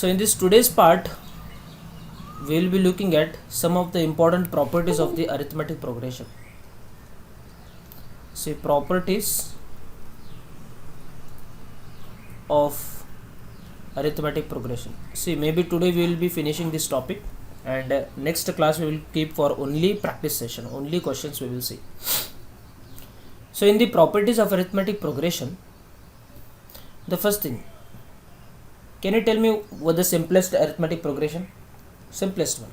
So in this today's part, we will be looking at some of the important properties of the arithmetic progression. See, properties of arithmetic progression. See, maybe today we will be finishing this topic, and next class we will keep for only practice session, only questions we will see. So in the properties of arithmetic progression, the first thing, can you tell me what the simplest arithmetic progression? Simplest one.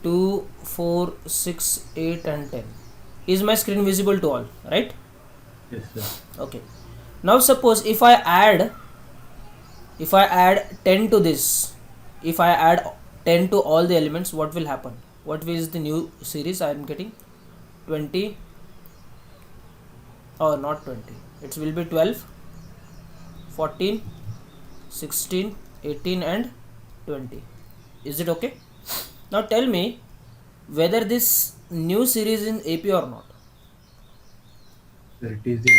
2, 4, 6, 8 and 10. Is my screen visible to all, right? Yes, sir. Okay. Now suppose if I add 10 to this, if I add 10 to all the elements, what will happen? What is the new series I am getting? 20, or not 20, it will be 12, 14, 16, 18 and 20. Is it okay? Now tell me whether this new series is in AP or not. Sir, it is in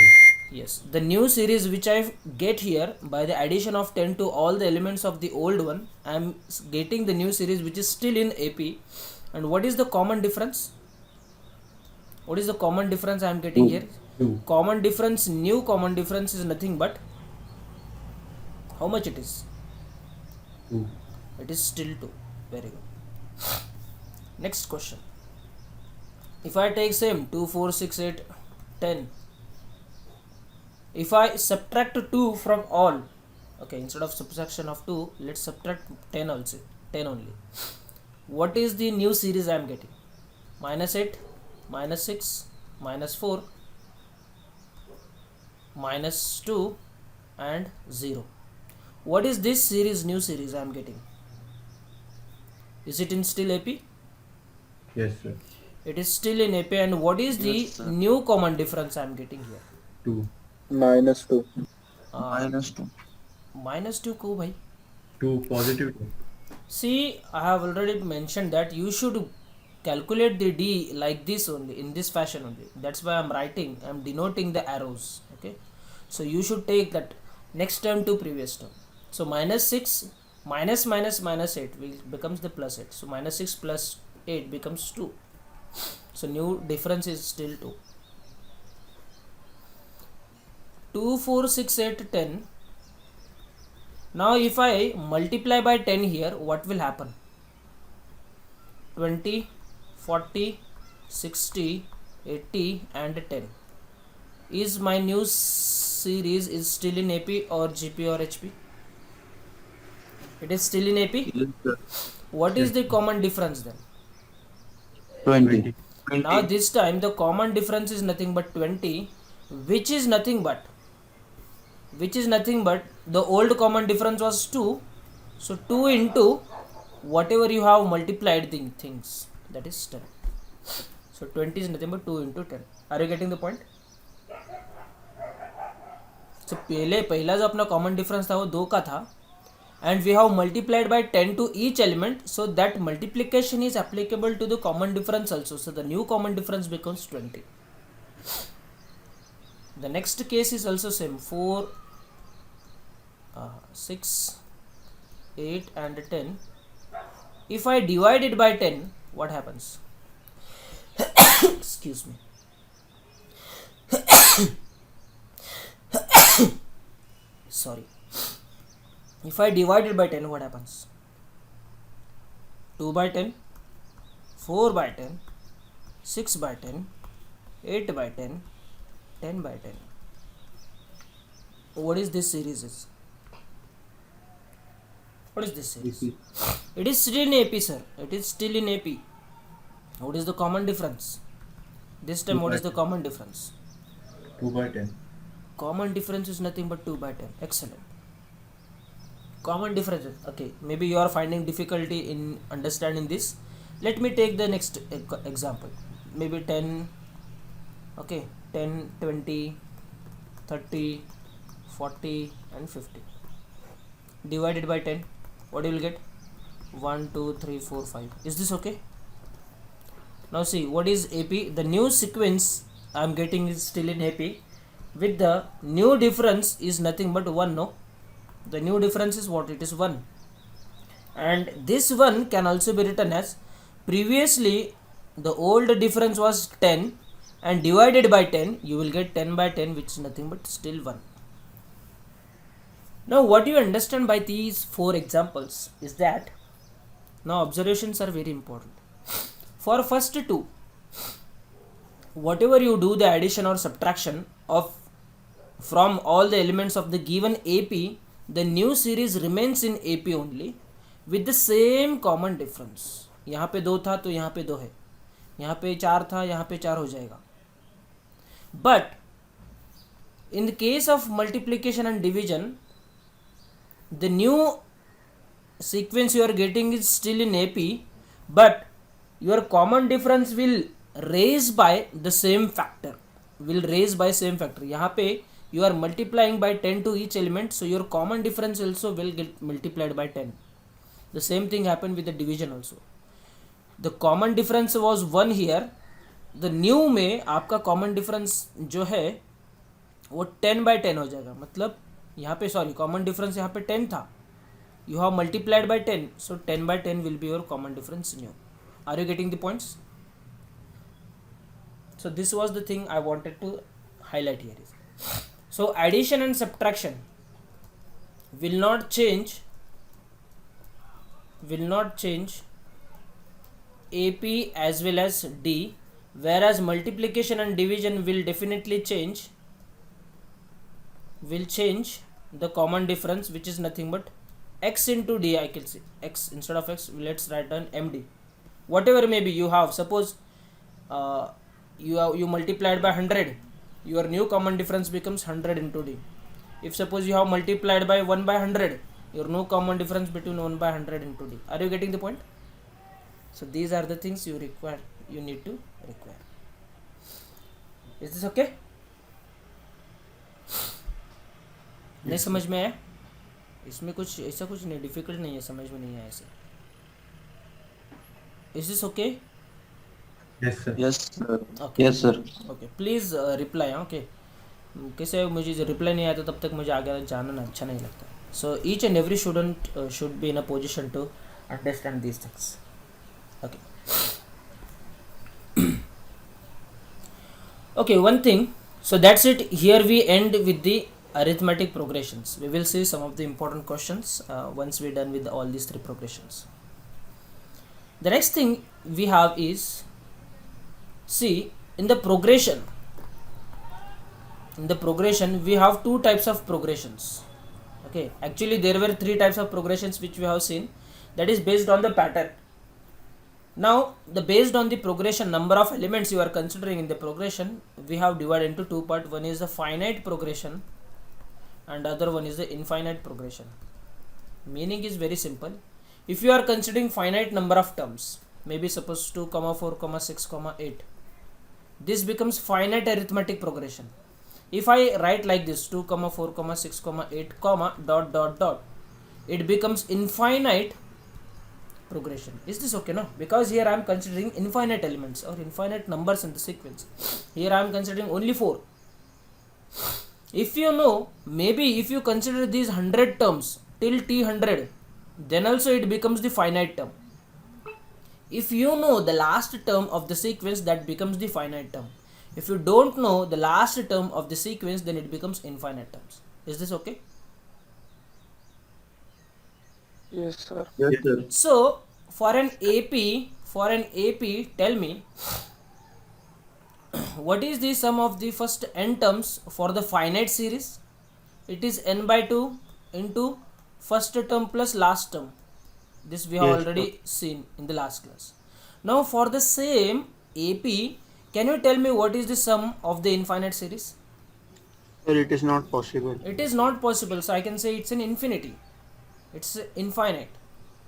Yes, the new series which I get here by the addition of 10 to all the elements of the old one, I am getting the new series which is still in AP. And what is the common difference? What is the common difference I am getting here? 2. Common difference, new common difference is nothing but how much it is? 2. It is still 2. Very good. Next question. If I take same 2, 4, 6, 8, 10. If I subtract 2 from all, okay, instead of subtraction of 2, let's subtract 10 also, 10 only. What is the new series I am getting? Minus 8, minus 6, minus 4, minus 2 and 0. What is this series, new series I am getting? Is it in still AP? Yes, sir. It is still in AP. And what is Yes, the sir. new common difference I am getting here? 2. -2. -2. Minus 2 ko bhai? 2 positive 2. See, I have already mentioned that you should calculate the D like this only, in this fashion only. That's why I'm writing, I'm denoting the arrows. Okay, so you should take that next term to previous term. So minus 6 minus 8 will becomes the plus 8. So minus 6 plus 8 becomes 2. So new difference is still 2. 2, 4, 6, 8, 10. Now if I multiply by 10 here, what will happen? 20, 40, 60, 80 and 10. Is my new series is still in AP or GP or HP? It is still in AP. Yes, sir. What is the common difference then? 20. Now this time the common difference is nothing but 20, which is nothing but the old common difference was 2. So 2 into whatever you have multiplied the things, that is 10. So 20 is nothing but 2 into 10. Are you getting the point? So पहला जो अपना common difference था वो 2 का था, and we have multiplied by 10 to each element, so that multiplication is applicable to the common difference also. So the new common difference becomes 20. The next case is also same. 4, 6, 8 and 10. If I divide it by 10, what happens? Excuse me. Sorry. If I divide it by 10, what happens? 2 by 10, 4 by 10, 6 by 10, 8 by 10, 10 by 10. What is this series is? What is this series? It is still in AP, sir. It is still in AP. What is the common difference? This time, what is the common difference? 2 by 10. Common difference is nothing but 2 by 10. Excellent. Common differences. Okay, maybe you are finding difficulty in understanding this. Let me take the next example. Maybe 10, okay, 10, 20, 30, 40 and 50. Divided by 10, what you will get? 1, 2, 3, 4, 5. Is this okay? Now see, what is AP? The new sequence I am getting is still in AP, with the new difference is nothing but 1, no? The new difference is what? It is 1. And this 1 can also be written as, previously the old difference was 10 and divided by 10, you will get 10 by 10, which is nothing but still 1. Now what you understand by these 4 examples is that, now observations are very important. For first 2, whatever you do the addition or subtraction of from all the elements of the given AP, the new series remains in AP only with the same common difference. यहाँ पे 2 था तो यहाँ पे 2 है, यहाँ पे 4 था यहाँ पे 4 हो जाएगा. But in the case of multiplication and division, the new sequence you are getting is still in AP, but your common difference will raise by the same factor. यहाँ पे you are multiplying by 10 to each element, so your common difference also will get multiplied by 10. The same thing happened with the division also. The common difference was 1 here. The new में आपका common difference जो है वो 10 by 10 हो जाएगा. मतलब यहाँ पे common difference यहाँ पे 10 था, you have multiplied by 10, so 10 by 10 will be your common difference new. Are you getting the points? So this was the thing I wanted to highlight here. So addition and subtraction will not change AP as well as D, whereas multiplication and division will definitely change the common difference, which is nothing but x into D. I can say x instead of x, let's write down MD. Whatever maybe you have, suppose you multiplied by 100, your new common difference becomes 100 into D. If suppose you have multiplied by 1 by 100, your no common difference between 1 by 100 into D. Are you getting the point? So these are the things you need to require. Is this okay? नहीं समझ में आया? इसमें कुछ ऐसा कुछ नहीं, difficult नहीं है, समझ में नहीं आया ऐसे. Is this okay? Yes, sir. Yes, sir. Okay. Yes, sir. Okay. Please reply. Okay. कैसे मुझे रिप्लाई नहीं आया तो तब तक मुझे आगे जानना अच्छा नहीं लगता. So each and every student should be in a position to understand these things. Okay. Okay, one thing. So that's it. Here we end with the arithmetic progressions. We will see some of the important questions once we're done with all these 3 progressions. The next thing we have is, see, in the progression we have 2 types of progressions. Okay, actually there were 3 types of progressions which we have seen, that is based on the pattern. Now based on the progression number of elements you are considering in the progression, we have divided into 2 parts. One is the finite progression and other one is the infinite progression. Meaning is very simple. If you are considering finite number of terms, maybe suppose 2, 4, 6, 8, this becomes finite arithmetic progression. If I write like this, 2, 4, 6, 8, dot dot dot, it becomes infinite progression. Is this okay? No, because here I am considering infinite elements or infinite numbers in the sequence. Here I am considering only 4. If you know, maybe if you consider these 100 terms till t100, then also it becomes the finite term. If you know the last term of the sequence, that becomes the finite term. If you don't know the last term of the sequence, then it becomes infinite terms. Is this okay? Yes, sir. Yes, sir. So for an AP, tell me what is the sum of the first n terms for the finite series? It is n by 2 into first term plus last term. This we have Yes, already seen in the last class. Now for the same AP, can you tell me what is the sum of the infinite series? Sir, it is not possible. It is not possible, so I can say it's an infinity. It's infinite.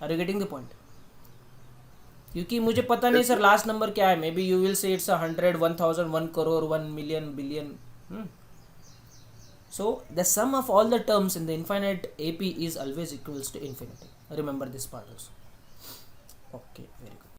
Are you getting the point? क्योंकि मुझे पता नहीं sir last number क्या है. Maybe you will say it's 100, 1000, 1 crore, 1 million, billion. So the sum of all the terms in the infinite AP is always equals to infinity. Remember this part also. Okay, very good.